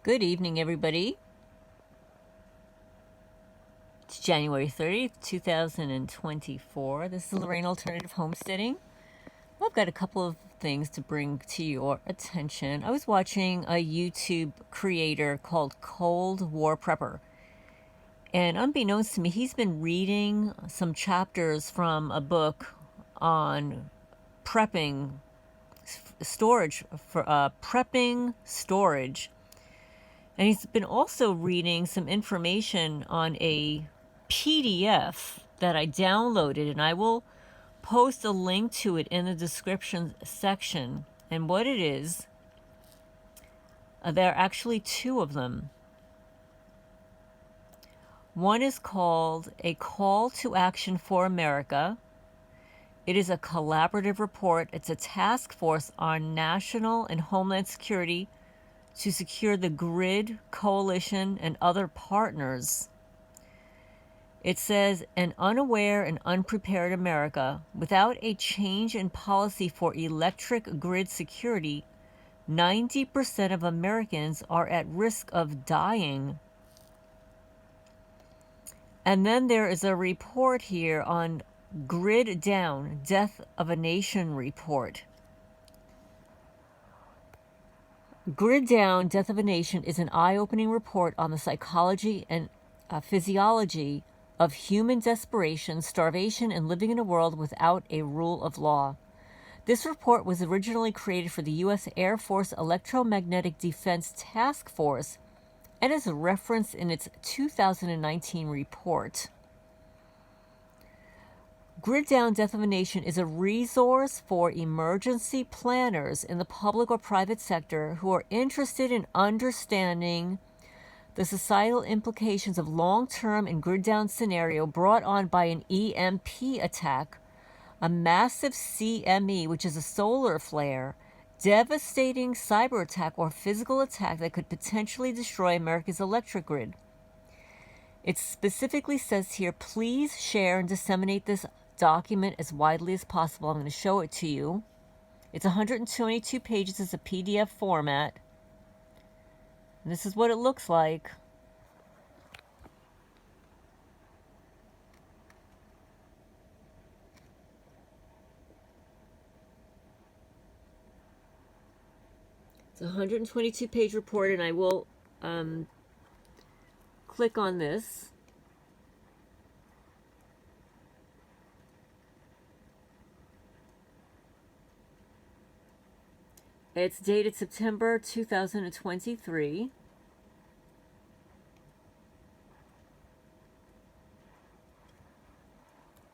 Good evening, everybody. It's January 30th, 2024. This is Lorraine Alternative Homesteading. I've got a couple of things to bring to your attention. I was watching a YouTube creator called Cold War Prepper. And unbeknownst to me, he's been reading some chapters from a book on prepping storage, for prepping storage. And he's been also reading some information on a PDF that I downloaded, and I will post a link to it in the description section. And what it is, there are actually two of them. One is called A Call to Action for America. It is a collaborative report. It's a task force on national and Homeland Security to secure the grid, coalition, and other partners. It says, an unaware and unprepared America, without a change in policy for electric grid security, 90% of Americans are at risk of dying. And then there is a report here on Grid Down, Death of a Nation report. Grid Down, Death of a Nation is an eye-opening report on the psychology and physiology of human desperation, starvation, and living in a world without a rule of law. This report was originally created for the U.S. Air Force Electromagnetic Defense Task Force and is referenced in its 2019 report. Grid Down, Death of a Nation is a resource for emergency planners in the public or private sector who are interested in understanding the societal implications of long-term and grid-down scenario brought on by an EMP attack, a massive CME, which is a solar flare, devastating cyber attack or physical attack that could potentially destroy America's electric grid. It specifically says here, please share and disseminate this document as widely as possible. I'm going to show it to you. It's 122 pages. It's a PDF format. And this is what it looks like. It's a 122-page report, and I will click on this. It's dated September 2023.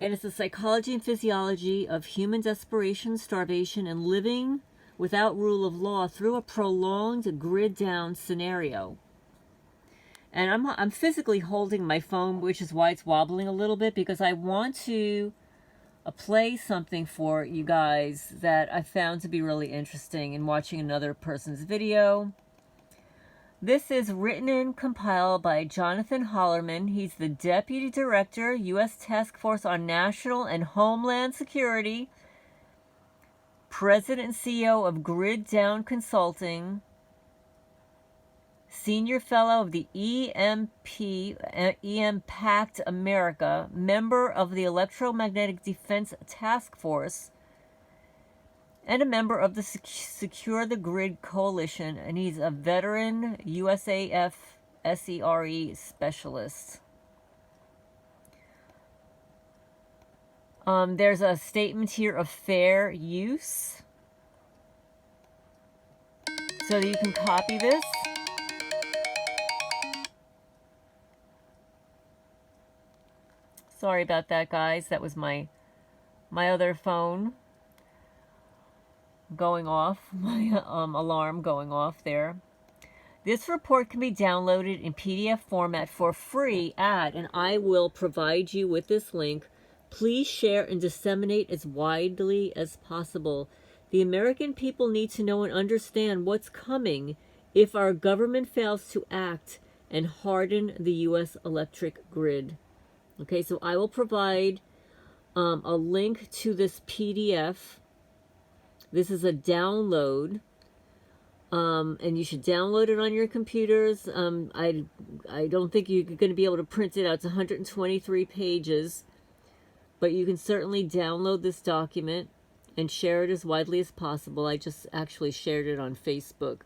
And it's the psychology and physiology of human desperation, starvation, and living without rule of law through a prolonged grid-down scenario. And I'm physically holding my phone, which is why it's wobbling a little bit, because I want to play something for you guys that I found to be really interesting in watching another person's video. This is written and compiled by Jonathan Hollerman. He's the Deputy Director, U.S. Task Force on National and Homeland Security, President and CEO of Grid Down Consulting, Senior Fellow of the Empath America, member of the Electromagnetic Defense Task Force, and a member of the Secure the Grid Coalition, and he's a veteran USAF SERE specialist. There's a statement here of fair use, so you can copy this. Sorry about that, guys. That was my other phone going off, my alarm going off there. This report can be downloaded in PDF format for free at, and I will provide you with this link, please share and disseminate as widely as possible. The American people need to know and understand what's coming if our government fails to act and harden the U.S. electric grid. Okay, so I will provide a link to this PDF. This is a download. and you should download it on your computers. I don't think you're going to be able to print it out. It's 123 pages, but you can certainly download this document and share it as widely as possible. I just actually shared it on Facebook.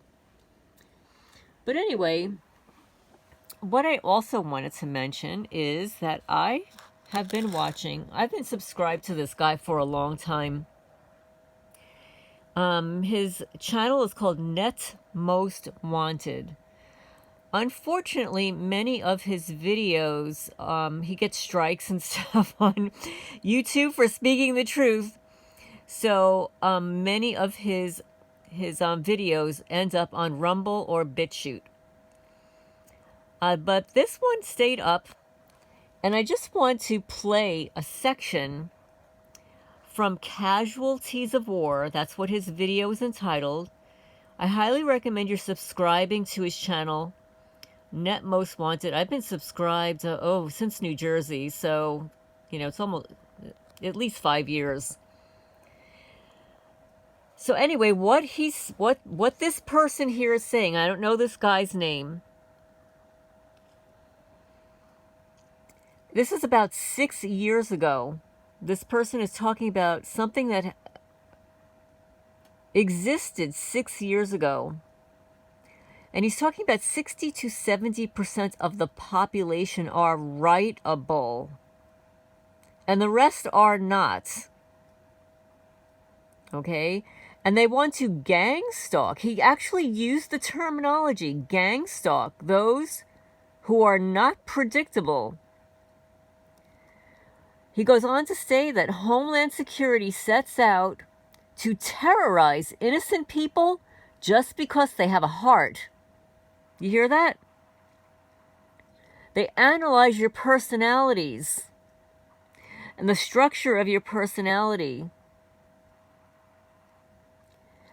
But anyway, what I also wanted to mention is that I've been subscribed to this guy for a long time. His channel is called Net Most Wanted. Unfortunately, many of his videos, he gets strikes and stuff on YouTube for speaking the truth. So many of his videos end up on Rumble or BitChute. But this one stayed up, and I just want to play a section from Casualties of War. That's what his video is entitled. I highly recommend you're subscribing to his channel, Net Most Wanted. I've been subscribed since New Jersey, so it's almost at least 5 years. So anyway, what this person here is saying, I don't know this guy's name. This is about 6 years ago. This person is talking about something that existed 6 years ago. And he's talking about 60 to 70% of the population are rightable, and the rest are not. Okay? And they want to gang stalk. He actually used the terminology gang stalk those who are not predictable. He goes on to say that Homeland Security sets out to terrorize innocent people just because they have a heart. You hear that? They analyze your personalities and the structure of your personality.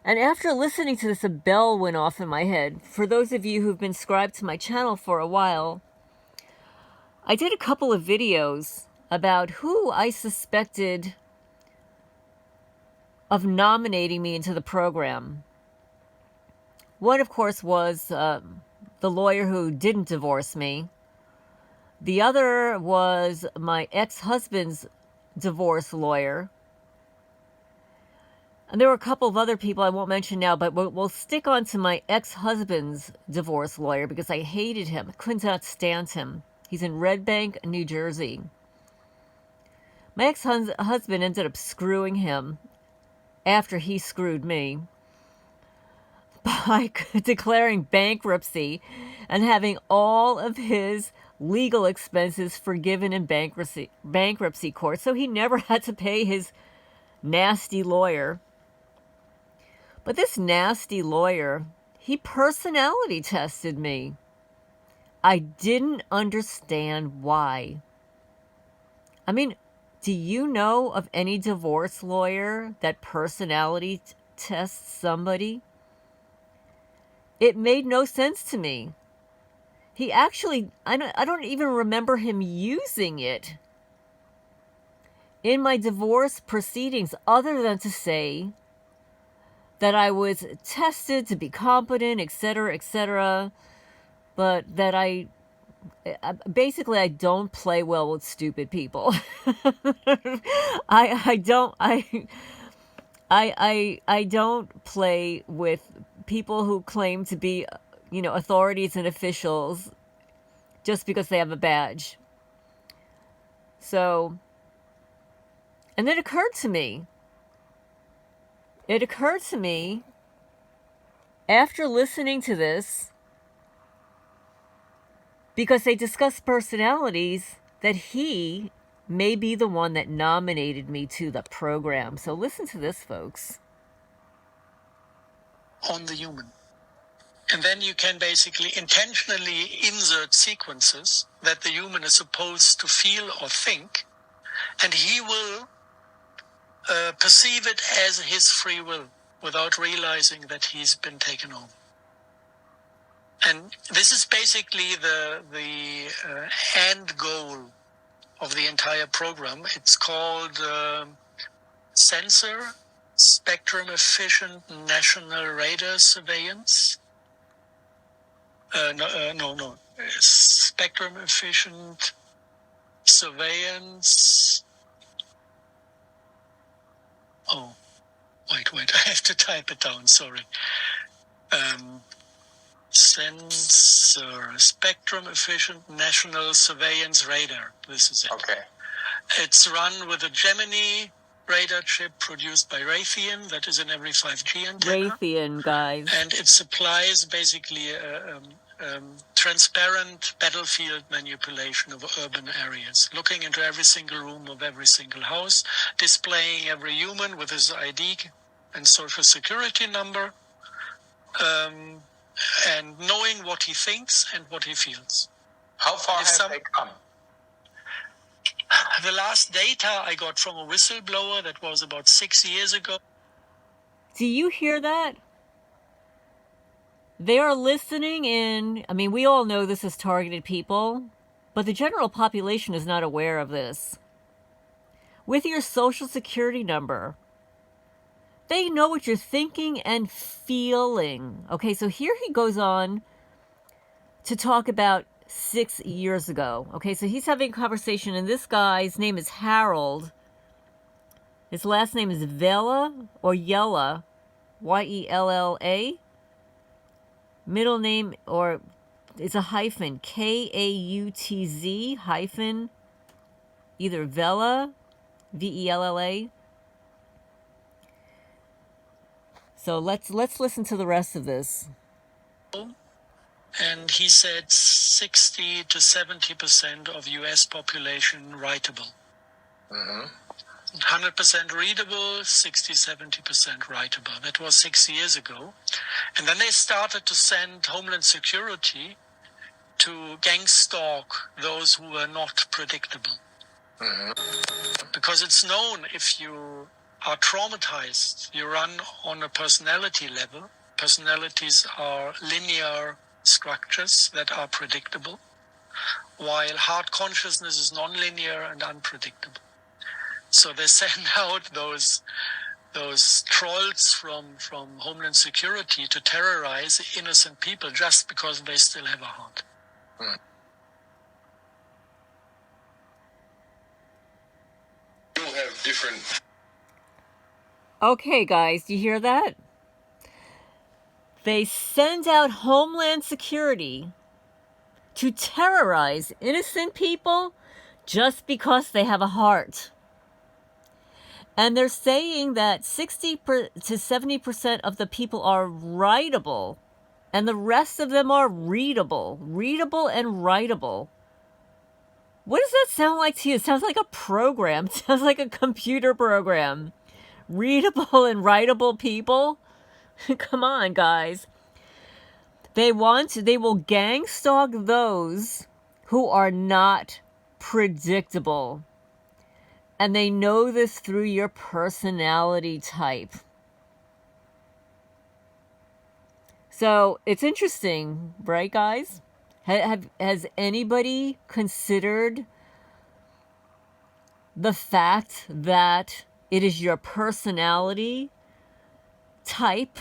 And after listening to this, a bell went off in my head. For those of you who've been subscribed to my channel for a while, I did a couple of videos about who I suspected of nominating me into the program. One, of course, was the lawyer who didn't divorce me. The other was my ex-husband's divorce lawyer. And there were a couple of other people I won't mention now, but we'll stick on to my ex-husband's divorce lawyer because I hated him. I could not stand him. He's in Red Bank, New Jersey. My ex-husband ended up screwing him after he screwed me by declaring bankruptcy and having all of his legal expenses forgiven in bankruptcy court. So he never had to pay his nasty lawyer. But this nasty lawyer, he personality tested me. I didn't understand why. I mean, do you know of any divorce lawyer that personality tests somebody? It made no sense to me. He actually, I don't even remember him using it in my divorce proceedings, other than to say that I was tested to be competent, etc., but that I don't play well with stupid people. I don't play with people who claim to be, authorities and officials just because they have a badge. So, and it occurred to me after listening to this, because they discuss personalities, that he may be the one that nominated me to the program. So listen to this, folks. On the human. And then you can basically intentionally insert sequences that the human is supposed to feel or think, and he will perceive it as his free will without realizing that he's been taken over. And this is basically the end goal of the entire program. It's called Censor, spectrum efficient national radar surveillance. No. Spectrum efficient surveillance. Oh, wait. I have to type it down. Sorry. Sensor spectrum efficient national surveillance radar. This is it. Okay. It's run with a Gemini radar chip produced by Raytheon that is in every 5G antenna. Raytheon, guys. And it supplies basically transparent battlefield manipulation of urban areas, looking into every single room of every single house, displaying every human with his ID and social security number, and knowing what he thinks and what he feels. How far have they come? The last data I got from a whistleblower that was about 6 years ago. Do you hear that? They are listening in. I mean, we all know this is targeted people, but the general population is not aware of this. With your social security number, they know what you're thinking and feeling. Okay, so here he goes on to talk about 6 years ago. Okay, so he's having a conversation, and this guy's name is Harold. His last name is Vela or Yella, Yella. Middle name, or it's a hyphen, Kautz hyphen, either Vela, Vella. So let's listen to the rest of this. And he said 60 to 70% of US population writable. 100% readable, 60-70% writable. That was 6 years ago. And then they started to send Homeland Security to gangstalk those who were not predictable. Because it's known, if you are traumatized, you run on a personality level. Personalities are linear structures that are predictable, while heart consciousness is nonlinear and unpredictable. So they send out those trolls from Homeland Security to terrorize innocent people just because they still have a heart. You have different. Okay, guys, do you hear that? They send out Homeland Security to terrorize innocent people just because they have a heart. And they're saying that 60 to 70% of the people are writable, and the rest of them are readable and writable. What does that sound like to you? It sounds like a program. It sounds like a computer program. Readable and writable people? Come on, guys. They will gangstalk those who are not predictable. And they know this through your personality type. So it's interesting, right, guys? Has anybody considered the fact that it is your personality type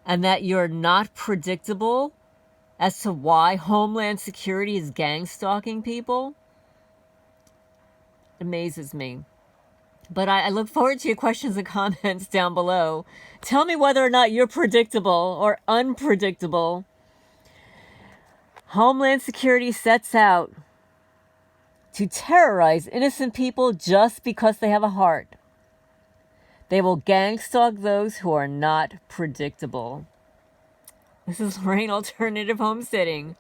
and that you're not predictable as to why Homeland Security is gangstalking people? It amazes me. But I look forward to your questions and comments down below. Tell me whether or not you're predictable or unpredictable. Homeland Security sets out to terrorize innocent people just because they have a heart. They will gangstalk those who are not predictable. This is Lorraine Alternative Homesteading.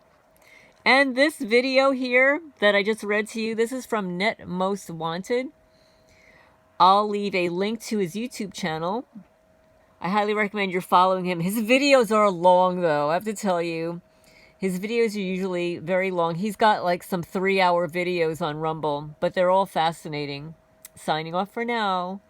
And this video here that I just read to you, this is from Net Most Wanted. I'll leave a link to his YouTube channel. I highly recommend you're following him. His videos are long, though, I have to tell you. His videos are usually very long. He's got like some 3-hour videos on Rumble, but they're all fascinating. Signing off for now.